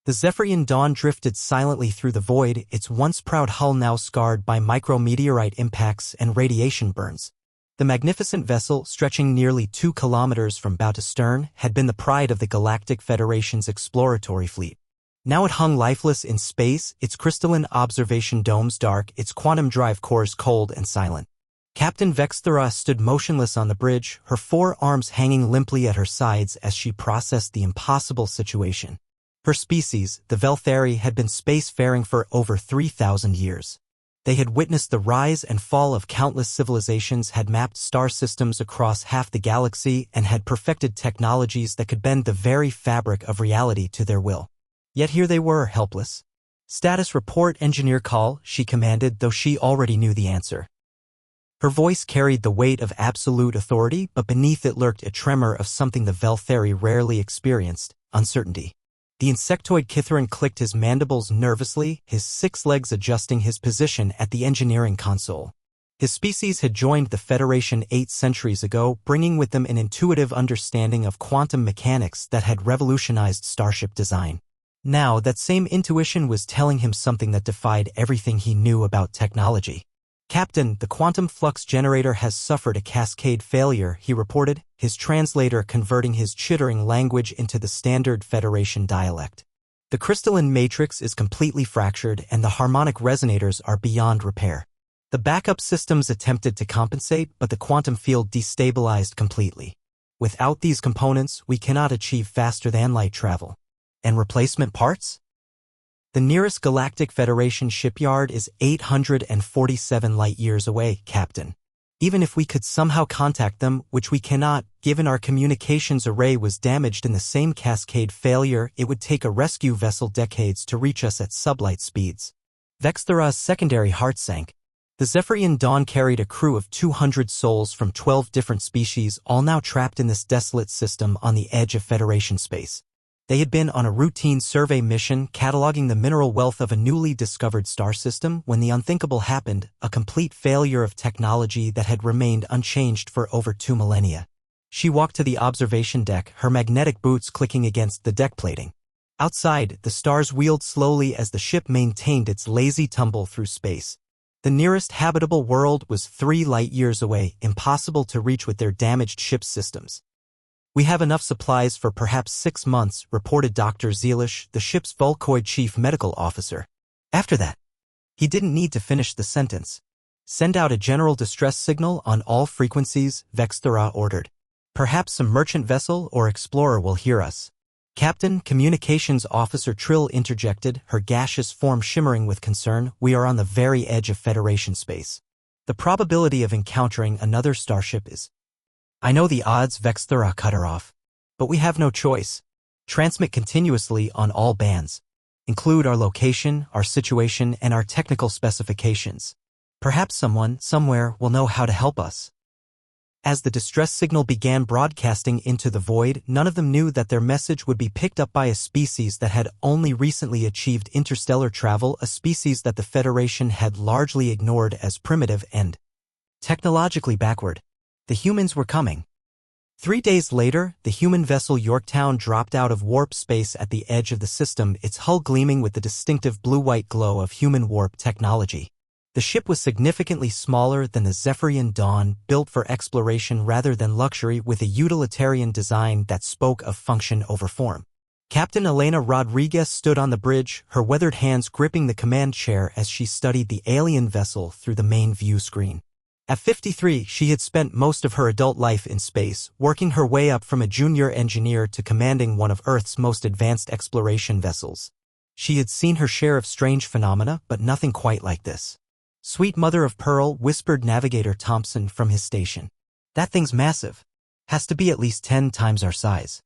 The Zephyrian Dawn drifted silently through the void, its once proud hull now scarred by micrometeorite impacts and radiation burns. The magnificent vessel, stretching nearly 2 kilometers from bow to stern, had been the pride of the Galactic Federation's exploratory fleet. Now it hung lifeless in space, its crystalline observation domes dark, its quantum drive cores cold and silent. Captain Vexthera stood motionless on the bridge, her 4 arms hanging limply at her sides as she processed the impossible situation. Her species, the Velthari, had been spacefaring for over 3,000 years. They had witnessed the rise and fall of countless civilizations, had mapped star systems across half the galaxy, and had perfected technologies that could bend the very fabric of reality to their will. Yet here they were, helpless. "Status report, engineer call," she commanded, though she already knew the answer. Her voice carried the weight of absolute authority, but beneath it lurked a tremor of something the Velthari rarely experienced: uncertainty. The insectoid Kithrin clicked his mandibles nervously, his 6 legs adjusting his position at the engineering console. His species had joined the Federation 8 centuries ago, bringing with them an intuitive understanding of quantum mechanics that had revolutionized starship design. Now, that same intuition was telling him something that defied everything he knew about technology. "Captain, the quantum flux generator has suffered a cascade failure," he reported, his translator converting his chittering language into the standard Federation dialect. "The crystalline matrix is completely fractured and the harmonic resonators are beyond repair. The backup systems attempted to compensate, but the quantum field destabilized completely. Without these components, we cannot achieve faster-than-light travel." "And replacement parts?" "The nearest Galactic Federation shipyard is 847 light-years away, Captain. Even if we could somehow contact them, which we cannot, given our communications array was damaged in the same cascade failure, it would take a rescue vessel decades to reach us at sublight speeds." Vexthera's secondary heart sank. The Zephyrian Dawn carried a crew of 200 souls from 12 different species, all now trapped in this desolate system on the edge of Federation space. They had been on a routine survey mission cataloging the mineral wealth of a newly discovered star system when the unthinkable happened, a complete failure of technology that had remained unchanged for over 2 millennia. She walked to the observation deck, her magnetic boots clicking against the deck plating. Outside, the stars wheeled slowly as the ship maintained its lazy tumble through space. The nearest habitable world was 3 light-years away, impossible to reach with their damaged ship's systems. "We have enough supplies for perhaps 6 months, reported Dr. Zealish, the ship's Volcoid chief medical officer. After that, he didn't need to finish the sentence. "Send out a general distress signal on all frequencies," Vexthera ordered. "Perhaps some merchant vessel or explorer will hear us." "Captain," Communications Officer Trill interjected, her gaseous form shimmering with concern, "we are on the very edge of Federation space. The probability of encountering another starship is—" "I know the odds," Vexthera cut her off. "But we have no choice. Transmit continuously on all bands. Include our location, our situation, and our technical specifications. Perhaps someone, somewhere, will know how to help us." As the distress signal began broadcasting into the void, none of them knew that their message would be picked up by a species that had only recently achieved interstellar travel, a species that the Federation had largely ignored as primitive and technologically backward. The humans were coming. 3 days later, the human vessel Yorktown dropped out of warp space at the edge of the system, its hull gleaming with the distinctive blue-white glow of human warp technology. The ship was significantly smaller than the Zephyrian Dawn, built for exploration rather than luxury, with a utilitarian design that spoke of function over form. Captain Elena Rodriguez stood on the bridge, her weathered hands gripping the command chair as she studied the alien vessel through the main view screen. At 53, she had spent most of her adult life in space, working her way up from a junior engineer to commanding one of Earth's most advanced exploration vessels. She had seen her share of strange phenomena, but nothing quite like this. "Sweet mother of pearl," whispered Navigator Thompson from his station. "That thing's massive. Has to be at least 10 times our size."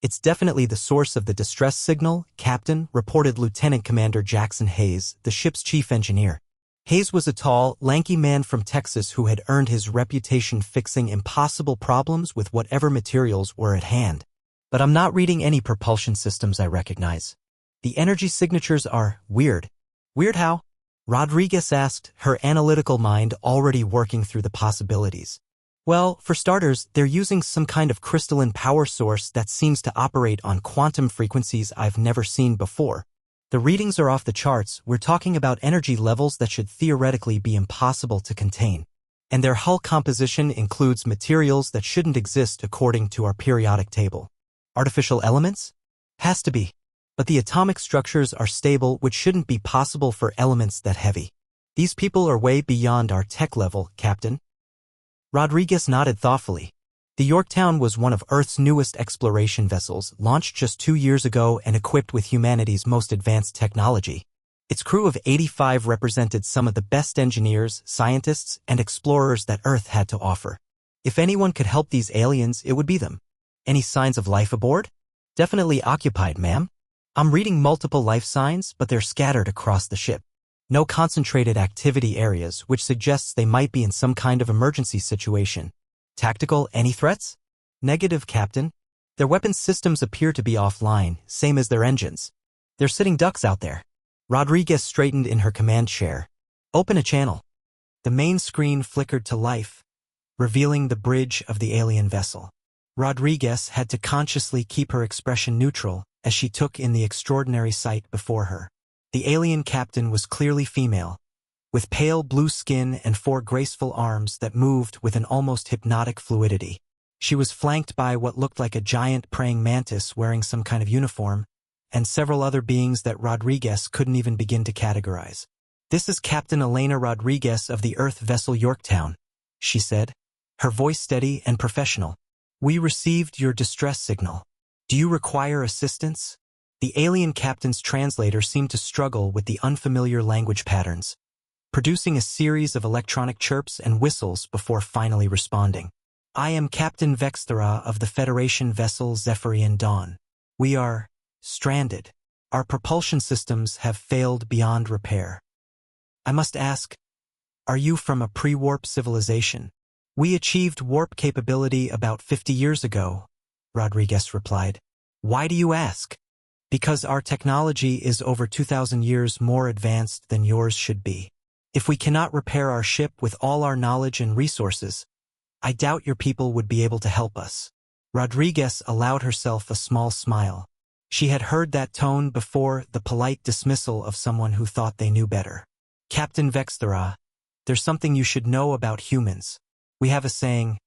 "It's definitely the source of the distress signal, Captain," reported Lieutenant Commander Jackson Hayes, the ship's chief engineer. Hayes was a tall, lanky man from Texas who had earned his reputation fixing impossible problems with whatever materials were at hand. "But I'm not reading any propulsion systems I recognize. The energy signatures are weird." "Weird how?" Rodriguez asked, her analytical mind already working through the possibilities. Well, for starters, they're using some kind of crystalline power source that seems to operate on quantum frequencies I've never seen before. The readings are off the charts. We're talking about energy levels that should theoretically be impossible to contain. And their hull composition includes materials that shouldn't exist according to our periodic table. Artificial elements? Has to be. But the atomic structures are stable, which shouldn't be possible for elements that heavy. These people are way beyond our tech level, Captain. Rodriguez nodded thoughtfully. The Yorktown was one of Earth's newest exploration vessels, launched just 2 years ago and equipped with humanity's most advanced technology. Its crew of 85 represented some of the best engineers, scientists, and explorers that Earth had to offer. If anyone could help these aliens, it would be them. Any signs of life aboard? Definitely occupied, ma'am. I'm reading multiple life signs, but they're scattered across the ship. No concentrated activity areas, which suggests they might be in some kind of emergency situation. Tactical, any threats? Negative, Captain. Their weapons systems appear to be offline, same as their engines. They're sitting ducks out there. Rodriguez straightened in her command chair. Open a channel. The main screen flickered to life, revealing the bridge of the alien vessel. Rodriguez had to consciously keep her expression neutral as she took in the extraordinary sight before her. The alien captain was clearly female, with pale blue skin and 4 graceful arms that moved with an almost hypnotic fluidity. She was flanked by what looked like a giant praying mantis wearing some kind of uniform, and several other beings that Rodriguez couldn't even begin to categorize. "This is Captain Elena Rodriguez of the Earth vessel Yorktown," she said, her voice steady and professional. "We received your distress signal. Do you require assistance?" The alien captain's translator seemed to struggle with the unfamiliar language patterns, producing a series of electronic chirps and whistles before finally responding. "I am Captain Vexthera of the Federation vessel Zephyrian Dawn. We are stranded. Our propulsion systems have failed beyond repair. I must ask, are you from a pre-warp civilization?" "We achieved warp capability about 50 years ago," Rodriguez replied. "Why do you ask?" "Because our technology is over 2,000 years more advanced than yours should be. If we cannot repair our ship with all our knowledge and resources, I doubt your people would be able to help us." Rodriguez allowed herself a small smile. She had heard that tone before, the polite dismissal of someone who thought they knew better. "Captain Vexthera, there's something you should know about humans. We have a saying,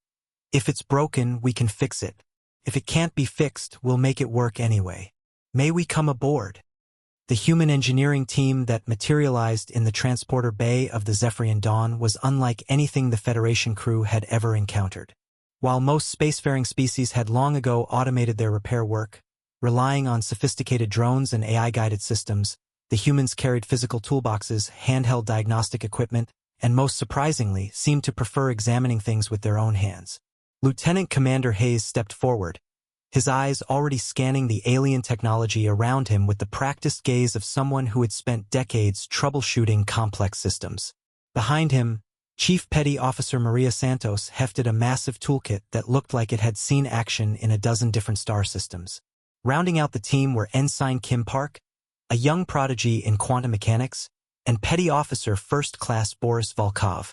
if it's broken, we can fix it. If it can't be fixed, we'll make it work anyway. May we come aboard?" The human engineering team that materialized in the transporter bay of the Zephyrian Dawn was unlike anything the Federation crew had ever encountered. While most spacefaring species had long ago automated their repair work, relying on sophisticated drones and AI-guided systems, the humans carried physical toolboxes, handheld diagnostic equipment, and most surprisingly, seemed to prefer examining things with their own hands. Lieutenant Commander Hayes stepped forward, his eyes already scanning the alien technology around him with the practiced gaze of someone who had spent decades troubleshooting complex systems. Behind him, Chief Petty Officer Maria Santos hefted a massive toolkit that looked like it had seen action in a dozen different star systems. Rounding out the team were Ensign Kim Park, a young prodigy in quantum mechanics, and Petty Officer First Class Boris Volkov,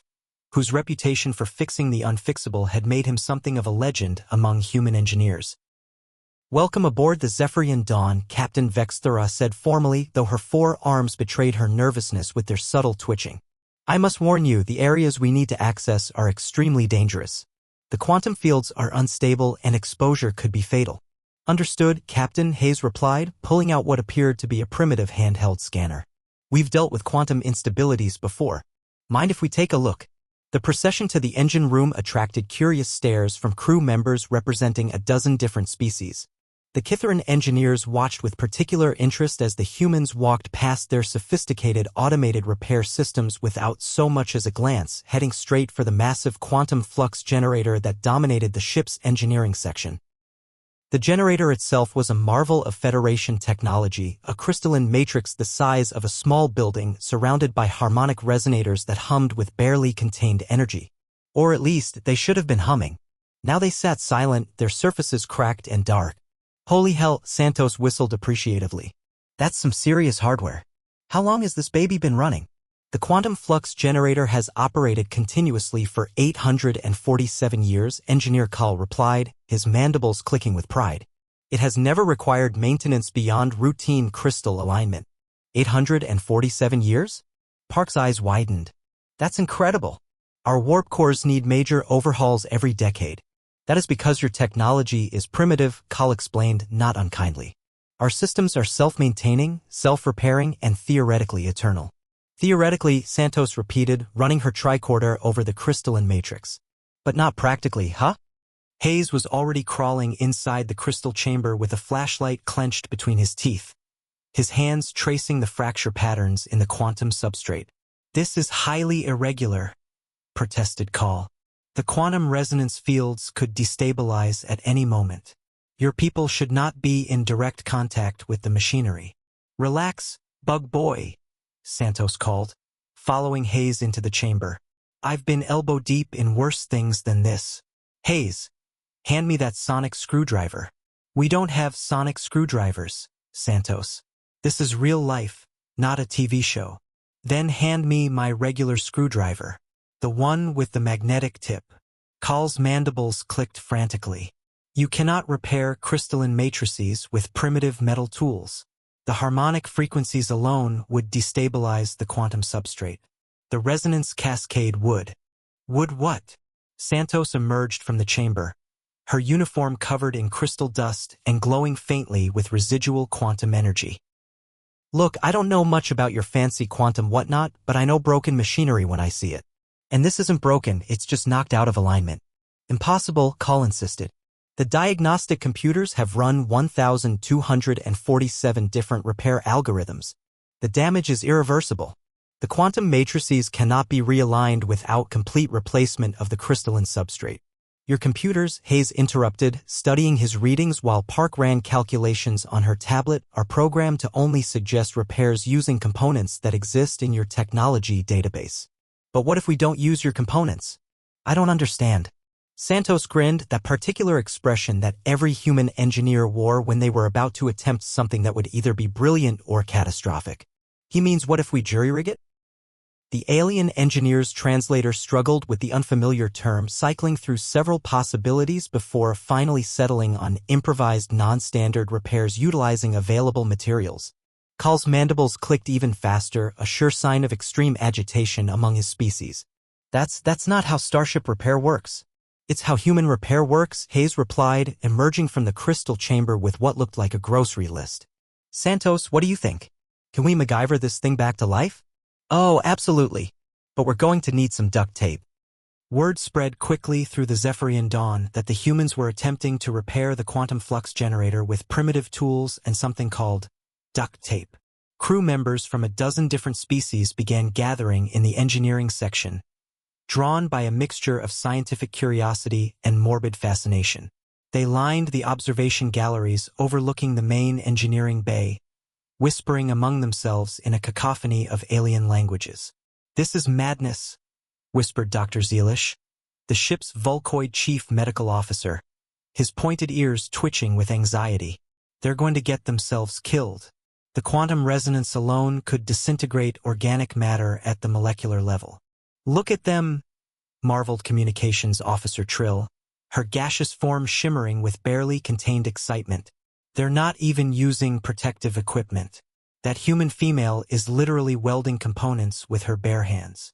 whose reputation for fixing the unfixable had made him something of a legend among human engineers. "Welcome aboard the Zephyrian Dawn," Captain Vexthera said formally, though her 4 arms betrayed her nervousness with their subtle twitching. "I must warn you, the areas we need to access are extremely dangerous. The quantum fields are unstable and exposure could be fatal." "Understood, Captain," Hayes replied, pulling out what appeared to be a primitive handheld scanner. "We've dealt with quantum instabilities before. Mind if we take a look?" The procession to the engine room attracted curious stares from crew members representing a dozen different species. The Kithran engineers watched with particular interest as the humans walked past their sophisticated automated repair systems without so much as a glance, heading straight for the massive quantum flux generator that dominated the ship's engineering section. The generator itself was a marvel of Federation technology, a crystalline matrix the size of a small building surrounded by harmonic resonators that hummed with barely contained energy. Or at least, they should have been humming. Now they sat silent, their surfaces cracked and dark. "Holy hell," Santos whistled appreciatively. "That's some serious hardware. How long has this baby been running?" The quantum flux generator has operated continuously for 847 years, Engineer Call replied, his mandibles clicking with pride. It has never required maintenance beyond routine crystal alignment. 847 years? Park's eyes widened. That's incredible. Our warp cores need major overhauls every decade. That is because your technology is primitive, Call explained, not unkindly. Our systems are self-maintaining, self-repairing, and theoretically eternal. Theoretically, Santos repeated, running her tricorder over the crystalline matrix. But not practically, huh? Hayes was already crawling inside the crystal chamber with a flashlight clenched between his teeth, his hands tracing the fracture patterns in the quantum substrate. This is highly irregular, protested Call. The quantum resonance fields could destabilize at any moment. Your people should not be in direct contact with the machinery. Relax, bug boy, Santos called, following Hayes into the chamber. I've been elbow deep in worse things than this. Hayes, hand me that sonic screwdriver. We don't have sonic screwdrivers, Santos. This is real life, not a TV show. Then hand me my regular screwdriver. The one with the magnetic tip. Call's mandibles clicked frantically. You cannot repair crystalline matrices with primitive metal tools. The harmonic frequencies alone would destabilize the quantum substrate. The resonance cascade would. Would what? Santos emerged from the chamber, her uniform covered in crystal dust and glowing faintly with residual quantum energy. Look, I don't know much about your fancy quantum whatnot, but I know broken machinery when I see it. And this isn't broken, it's just knocked out of alignment. Impossible, Call insisted. The diagnostic computers have run 1,247 different repair algorithms. The damage is irreversible. The quantum matrices cannot be realigned without complete replacement of the crystalline substrate. Your computers, Hayes interrupted, studying his readings while Park ran calculations on her tablet, are programmed to only suggest repairs using components that exist in your technology database. But what if we don't use your components? I don't understand. Santos grinned, that particular expression that every human engineer wore when they were about to attempt something that would either be brilliant or catastrophic. He means, what if we jury-rig it? The alien engineer's translator struggled with the unfamiliar term, cycling through several possibilities before finally settling on improvised non-standard repairs utilizing available materials. Call's mandibles clicked even faster, a sure sign of extreme agitation among his species. That's not how Starship repair works. It's how human repair works, Hayes replied, emerging from the crystal chamber with what looked like a grocery list. Santos, what do you think? Can we MacGyver this thing back to life? Oh, absolutely. But we're going to need some duct tape. Word spread quickly through the Zephyrian dawn that the humans were attempting to repair the quantum flux generator with primitive tools and something called duct tape. Crew members from a dozen different species began gathering in the engineering section, drawn by a mixture of scientific curiosity and morbid fascination. They lined the observation galleries overlooking the main engineering bay, whispering among themselves in a cacophony of alien languages. This is madness, whispered Dr. Zealish, the ship's Volcoid chief medical officer, his pointed ears twitching with anxiety. They're going to get themselves killed. The quantum resonance alone could disintegrate organic matter at the molecular level. Look at them, marveled Communications Officer Trill, her gaseous form shimmering with barely contained excitement. They're not even using protective equipment. That human female is literally welding components with her bare hands.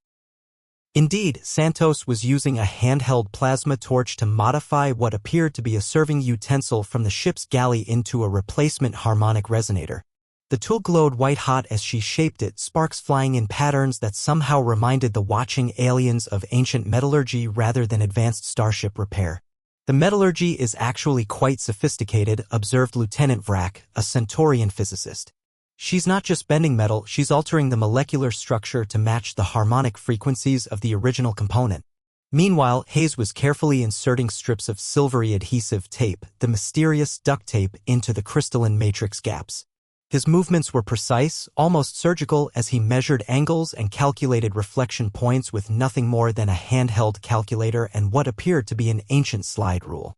Indeed, Santos was using a handheld plasma torch to modify what appeared to be a serving utensil from the ship's galley into a replacement harmonic resonator. The tool glowed white-hot as she shaped it, sparks flying in patterns that somehow reminded the watching aliens of ancient metallurgy rather than advanced starship repair. The metallurgy is actually quite sophisticated, observed Lieutenant Vrack, a Centaurian physicist. She's not just bending metal, she's altering the molecular structure to match the harmonic frequencies of the original component. Meanwhile, Hayes was carefully inserting strips of silvery adhesive tape, the mysterious duct tape, into the crystalline matrix gaps. His movements were precise, almost surgical, as he measured angles and calculated reflection points with nothing more than a handheld calculator and what appeared to be an ancient slide rule.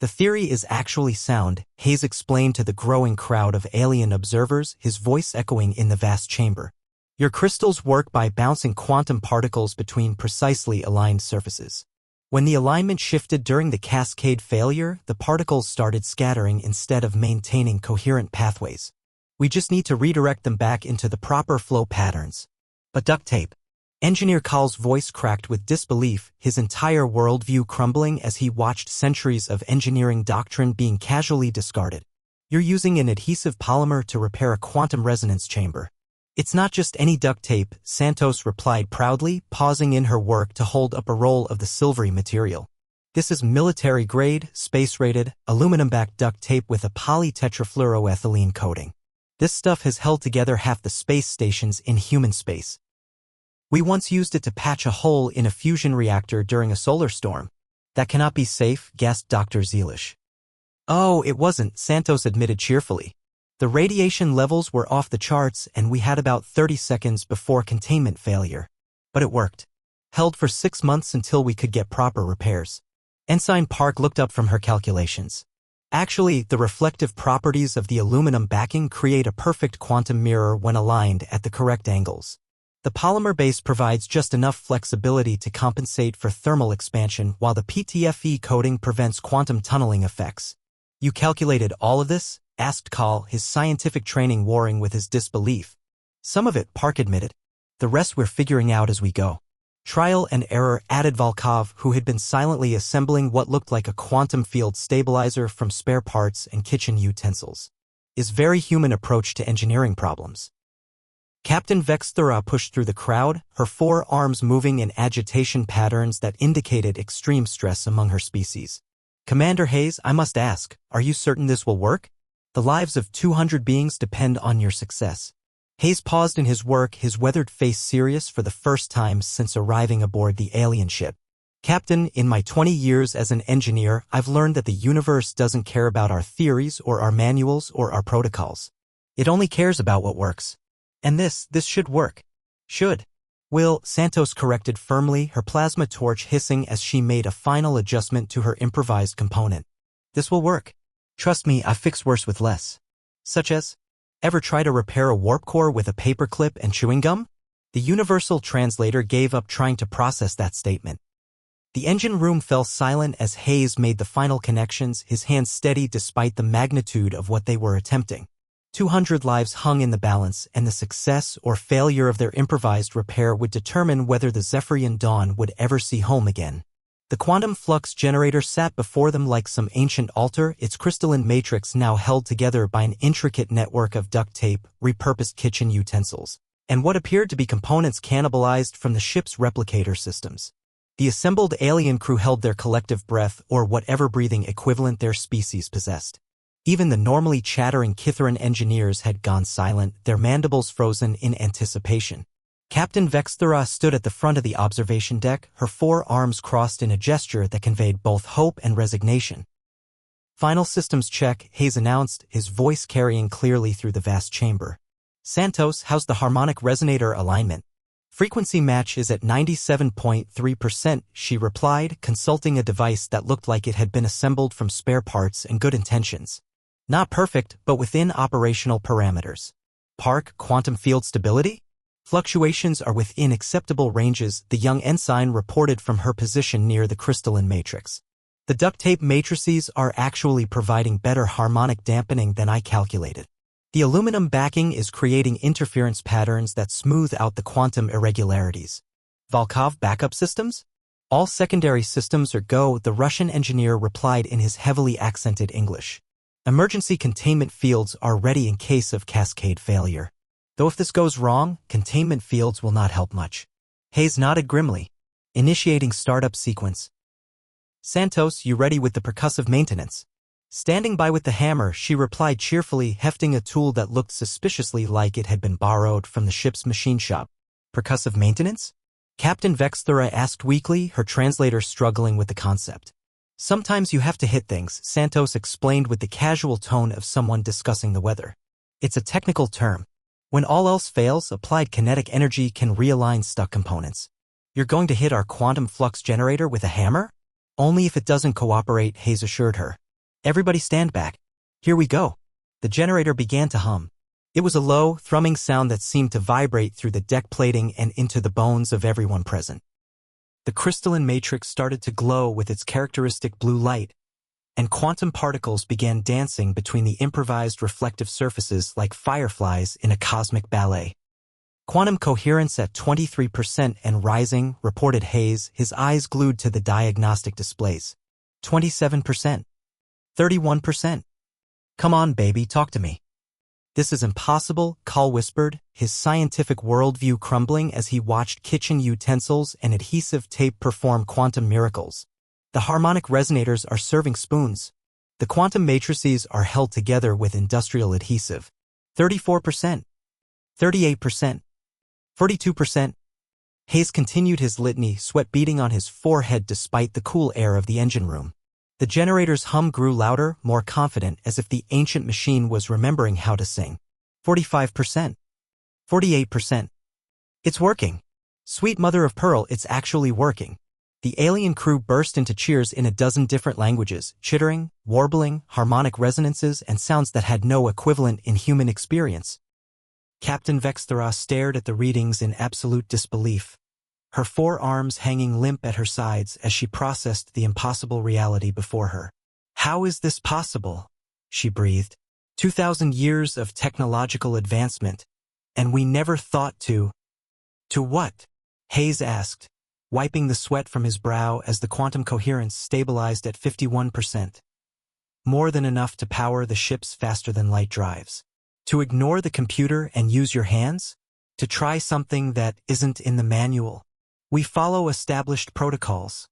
The theory is actually sound, Hayes explained to the growing crowd of alien observers, his voice echoing in the vast chamber. Your crystals work by bouncing quantum particles between precisely aligned surfaces. When the alignment shifted during the cascade failure, the particles started scattering instead of maintaining coherent pathways. We just need to redirect them back into the proper flow patterns. But duct tape. Engineer Kahl's voice cracked with disbelief, his entire worldview crumbling as he watched centuries of engineering doctrine being casually discarded. You're using an adhesive polymer to repair a quantum resonance chamber. It's not just any duct tape, Santos replied proudly, pausing in her work to hold up a roll of the silvery material. This is military-grade, space-rated, aluminum-backed duct tape with a polytetrafluoroethylene coating. This stuff has held together half the space stations in human space. We once used it to patch a hole in a fusion reactor during a solar storm. That cannot be safe, gasped Dr. Zeilish. Oh, it wasn't, Santos admitted cheerfully. The radiation levels were off the charts and we had about 30 seconds before containment failure. But it worked. Held for 6 months until we could get proper repairs. Ensign Park looked up from her calculations. Actually, the reflective properties of the aluminum backing create a perfect quantum mirror when aligned at the correct angles. The polymer base provides just enough flexibility to compensate for thermal expansion while the PTFE coating prevents quantum tunneling effects. You calculated all of this? Asked Kahl, his scientific training warring with his disbelief. Some of it, Park admitted. The rest we're figuring out as we go. Trial and error, added Volkov, who had been silently assembling what looked like a quantum field stabilizer from spare parts and kitchen utensils. Is very human approach to engineering problems. Captain Vexthera pushed through the crowd, her 4 arms moving in agitation patterns that indicated extreme stress among her species. Commander Hayes, I must ask, are you certain this will work? The lives of 200 beings depend on your success. Hayes paused in his work, his weathered face serious for the first time since arriving aboard the alien ship. Captain, in my 20 years as an engineer, I've learned that the universe doesn't care about our theories or our manuals or our protocols. It only cares about what works. And this should work. Should. Will, Santos corrected firmly, her plasma torch hissing as she made a final adjustment to her improvised component. This will work. Trust me, I've fixed worse with less. Such as? Ever try to repair a warp core with a paperclip and chewing gum? The universal translator gave up trying to process that statement. The engine room fell silent as Hayes made the final connections, his hands steady despite the magnitude of what they were attempting. 200 lives hung in the balance, and the success or failure of their improvised repair would determine whether the Zephyrian Dawn would ever see home again. The quantum flux generator sat before them like some ancient altar, its crystalline matrix now held together by an intricate network of duct tape, repurposed kitchen utensils, and what appeared to be components cannibalized from the ship's replicator systems. The assembled alien crew held their collective breath or whatever breathing equivalent their species possessed. Even the normally chattering Kitharan engineers had gone silent, their mandibles frozen in anticipation. Captain Vexthera stood at the front of the observation deck, her 4 arms crossed in a gesture that conveyed both hope and resignation. Final systems check, Hayes announced, his voice carrying clearly through the vast chamber. Santos, how's the harmonic resonator alignment? Frequency match is at 97.3%, she replied, consulting a device that looked like it had been assembled from spare parts and good intentions. Not perfect, but within operational parameters. Park, quantum field stability? Fluctuations are within acceptable ranges, the young ensign reported from her position near the crystalline matrix. The duct tape matrices are actually providing better harmonic dampening than I calculated. The aluminum backing is creating interference patterns that smooth out the quantum irregularities. Volkov backup systems? All secondary systems are go, the Russian engineer replied in his heavily accented English. Emergency containment fields are ready in case of cascade failure. Though if this goes wrong, containment fields will not help much. Hayes nodded grimly. Initiating startup sequence. Santos, you ready with the percussive maintenance? Standing by with the hammer, she replied cheerfully, hefting a tool that looked suspiciously like it had been borrowed from the ship's machine shop. Percussive maintenance? Captain Vexthera asked weakly, her translator struggling with the concept. Sometimes you have to hit things, Santos explained with the casual tone of someone discussing the weather. It's a technical term. When all else fails, applied kinetic energy can realign stuck components. You're going to hit our quantum flux generator with a hammer? Only if it doesn't cooperate, Hayes assured her. Everybody stand back. Here we go. The generator began to hum. It was a low, thrumming sound that seemed to vibrate through the deck plating and into the bones of everyone present. The crystalline matrix started to glow with its characteristic blue light, and quantum particles began dancing between the improvised reflective surfaces like fireflies in a cosmic ballet. Quantum coherence at 23% and rising, reported Hayes, his eyes glued to the diagnostic displays. 27%. 31%. Come on, baby, talk to me. This is impossible, Call whispered, his scientific worldview crumbling as he watched kitchen utensils and adhesive tape perform quantum miracles. The harmonic resonators are serving spoons. The quantum matrices are held together with industrial adhesive. 34%. 38%. 42%. Hayes continued his litany, sweat beading on his forehead despite the cool air of the engine room. The generator's hum grew louder, more confident, as if the ancient machine was remembering how to sing. 45%. 48%. It's working. Sweet mother of pearl, it's actually working. The alien crew burst into cheers in a dozen different languages, chittering, warbling, harmonic resonances, and sounds that had no equivalent in human experience. Captain Vexthera stared at the readings in absolute disbelief, her forearms hanging limp at her sides as she processed the impossible reality before her. How is this possible? She breathed. 2,000 years of technological advancement, and we never thought to... To what? Hayes asked, wiping the sweat from his brow as the quantum coherence stabilized at 51%. More than enough to power the ship's faster-than-light drives. To ignore the computer and use your hands? To try something that isn't in the manual? We follow established protocols.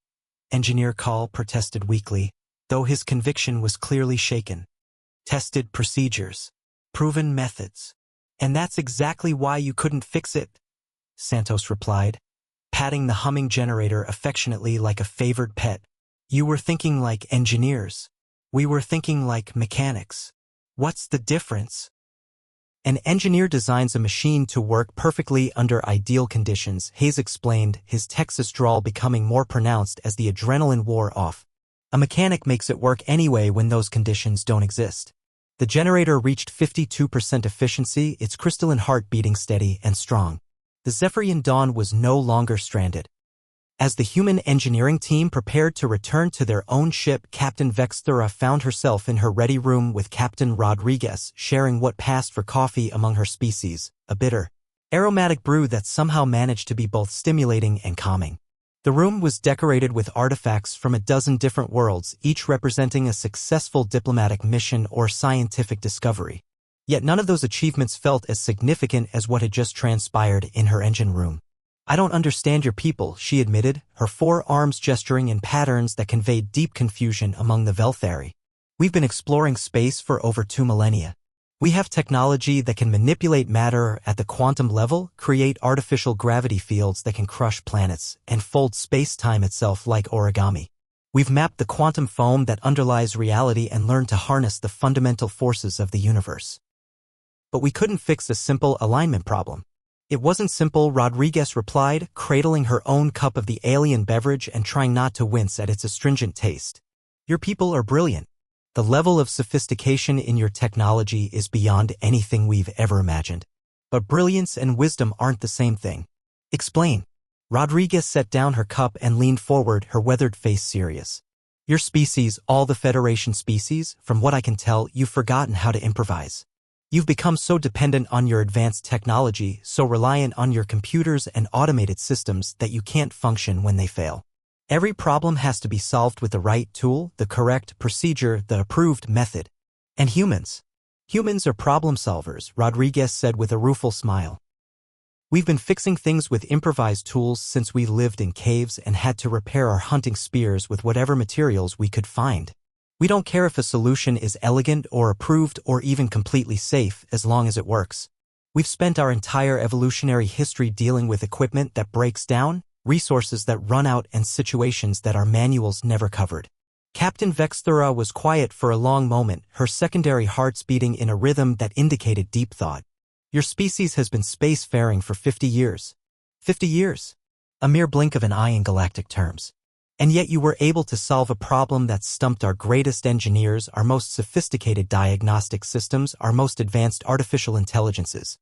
Engineer Call protested weakly, though his conviction was clearly shaken. Tested procedures. Proven methods. And that's exactly why you couldn't fix it, Santos replied, patting the humming generator affectionately like a favored pet. You were thinking like engineers. We were thinking like mechanics. What's the difference? An engineer designs a machine to work perfectly under ideal conditions, Hayes explained, his Texas drawl becoming more pronounced as the adrenaline wore off. A mechanic makes it work anyway when those conditions don't exist. The generator reached 52% efficiency, its crystalline heart beating steady and strong. The Zephyrian Dawn was no longer stranded. As the human engineering team prepared to return to their own ship, Captain Vexthera found herself in her ready room with Captain Rodriguez, sharing what passed for coffee among her species, a bitter, aromatic brew that somehow managed to be both stimulating and calming. The room was decorated with artifacts from a dozen different worlds, each representing a successful diplomatic mission or scientific discovery. Yet none of those achievements felt as significant as what had just transpired in her engine room. I don't understand your people, she admitted, her forearms gesturing in patterns that conveyed deep confusion among the Velthari. We've been exploring space for over 2 millennia. We have technology that can manipulate matter at the quantum level, create artificial gravity fields that can crush planets, and fold space-time itself like origami. We've mapped the quantum foam that underlies reality and learned to harness the fundamental forces of the universe. But we couldn't fix a simple alignment problem. It wasn't simple, Rodriguez replied, cradling her own cup of the alien beverage and trying not to wince at its astringent taste. Your people are brilliant. The level of sophistication in your technology is beyond anything we've ever imagined. But brilliance and wisdom aren't the same thing. Explain. Rodriguez set down her cup and leaned forward, her weathered face serious. Your species, all the Federation species, from what I can tell, you've forgotten how to improvise. You've become so dependent on your advanced technology, so reliant on your computers and automated systems that you can't function when they fail. Every problem has to be solved with the right tool, the correct procedure, the approved method. And humans are problem solvers, Rodriguez said with a rueful smile. We've been fixing things with improvised tools since we lived in caves and had to repair our hunting spears with whatever materials we could find. We don't care if a solution is elegant or approved or even completely safe as long as it works. We've spent our entire evolutionary history dealing with equipment that breaks down, resources that run out, and situations that our manuals never covered. Captain Vexthera was quiet for a long moment, her secondary hearts beating in a rhythm that indicated deep thought. Your species has been spacefaring for 50 years. 50 years. A mere blink of an eye in galactic terms. And yet you were able to solve a problem that stumped our greatest engineers, our most sophisticated diagnostic systems, our most advanced artificial intelligences.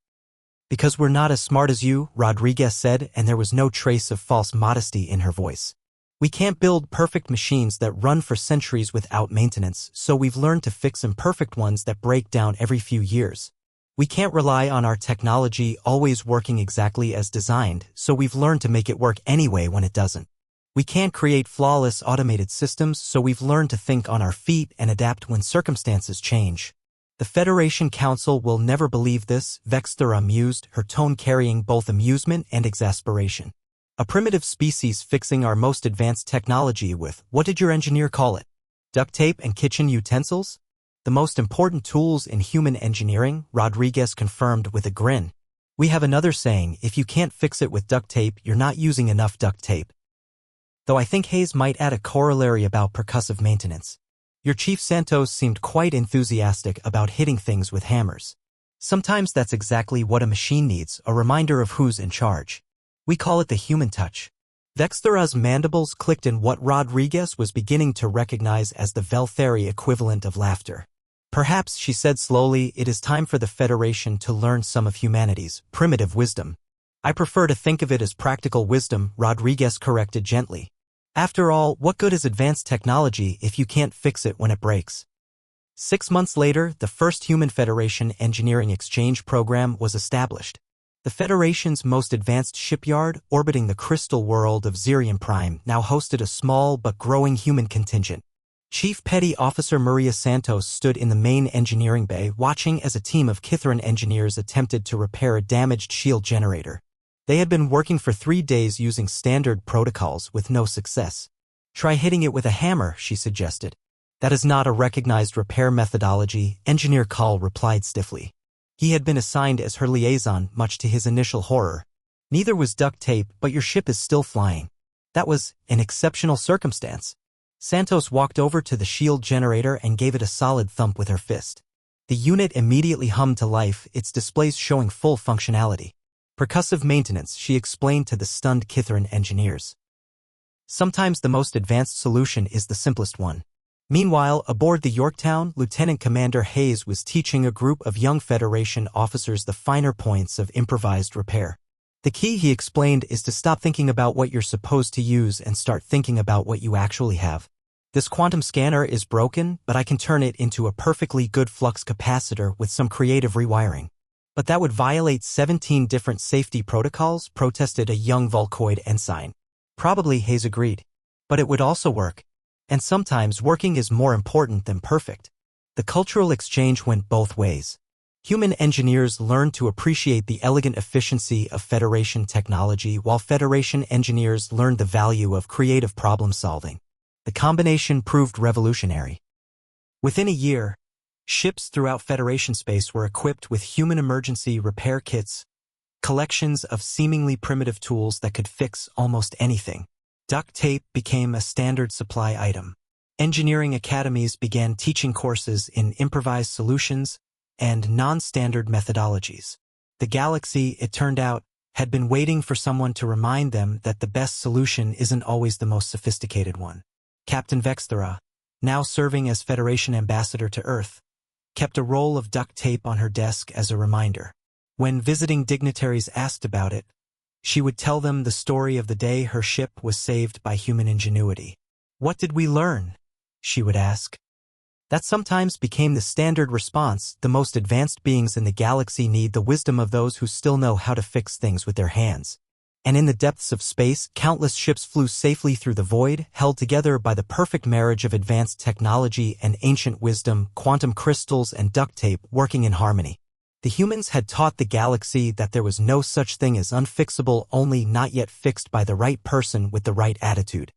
Because we're not as smart as you, Rodriguez said, and there was no trace of false modesty in her voice. We can't build perfect machines that run for centuries without maintenance, so we've learned to fix imperfect ones that break down every few years. We can't rely on our technology always working exactly as designed, so we've learned to make it work anyway when it doesn't. We can't create flawless automated systems, so we've learned to think on our feet and adapt when circumstances change. The Federation Council will never believe this, Vexthera mused, her tone carrying both amusement and exasperation. A primitive species fixing our most advanced technology with, what did your engineer call it? Duct tape and kitchen utensils? The most important tools in human engineering, Rodriguez confirmed with a grin. We have another saying, if you can't fix it with duct tape, you're not using enough duct tape. Though I think Hayes might add a corollary about percussive maintenance. Your Chief Santos seemed quite enthusiastic about hitting things with hammers. Sometimes that's exactly what a machine needs, a reminder of who's in charge. We call it the human touch. Vexthera's mandibles clicked in what Rodriguez was beginning to recognize as the Veltheri equivalent of laughter. Perhaps, she said slowly, it is time for the Federation to learn some of humanity's primitive wisdom. I prefer to think of it as practical wisdom, Rodriguez corrected gently. After all, what good is advanced technology if you can't fix it when it breaks? 6 months later, the first Human Federation Engineering Exchange Program was established. The Federation's most advanced shipyard, orbiting the crystal world of Xerium Prime, now hosted a small but growing human contingent. Chief Petty Officer Maria Santos stood in the main engineering bay, watching as a team of Kithran engineers attempted to repair a damaged shield generator. They had been working for 3 days using standard protocols with no success. Try hitting it with a hammer, she suggested. That is not a recognized repair methodology, Engineer Call replied stiffly. He had been assigned as her liaison, much to his initial horror. Neither was duct tape, but your ship is still flying. That was an exceptional circumstance. Santos walked over to the shield generator and gave it a solid thump with her fist. The unit immediately hummed to life, its displays showing full functionality. Percussive maintenance, she explained to the stunned Kithran engineers. Sometimes the most advanced solution is the simplest one. Meanwhile, aboard the Yorktown, Lieutenant Commander Hayes was teaching a group of young Federation officers the finer points of improvised repair. The key, he explained, is to stop thinking about what you're supposed to use and start thinking about what you actually have. This quantum scanner is broken, but I can turn it into a perfectly good flux capacitor with some creative rewiring. But that would violate 17 different safety protocols, protested a young Volcoid ensign. Probably, Hayes agreed. But it would also work. And sometimes working is more important than perfect. The cultural exchange went both ways. Human engineers learned to appreciate the elegant efficiency of Federation technology, while Federation engineers learned the value of creative problem-solving. The combination proved revolutionary. Within a year, ships throughout Federation space were equipped with human emergency repair kits, collections of seemingly primitive tools that could fix almost anything. Duct tape became a standard supply item. Engineering academies began teaching courses in improvised solutions and non-standard methodologies. The galaxy, it turned out, had been waiting for someone to remind them that the best solution isn't always the most sophisticated one. Captain Vexthera, now serving as Federation ambassador to Earth, kept a roll of duct tape on her desk as a reminder. When visiting dignitaries asked about it, she would tell them the story of the day her ship was saved by human ingenuity. What did we learn? She would ask. That sometimes became the standard response. The most advanced beings in the galaxy need the wisdom of those who still know how to fix things with their hands. And in the depths of space, countless ships flew safely through the void, held together by the perfect marriage of advanced technology and ancient wisdom, quantum crystals and duct tape working in harmony. The humans had taught the galaxy that there was no such thing as unfixable, only not yet fixed by the right person with the right attitude.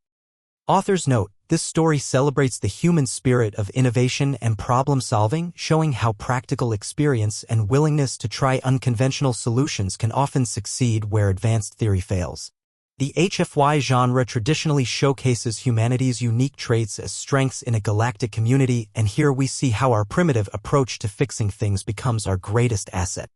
Author's note: this story celebrates the human spirit of innovation and problem-solving, showing how practical experience and willingness to try unconventional solutions can often succeed where advanced theory fails. The HFY genre traditionally showcases humanity's unique traits as strengths in a galactic community, and here we see how our primitive approach to fixing things becomes our greatest asset.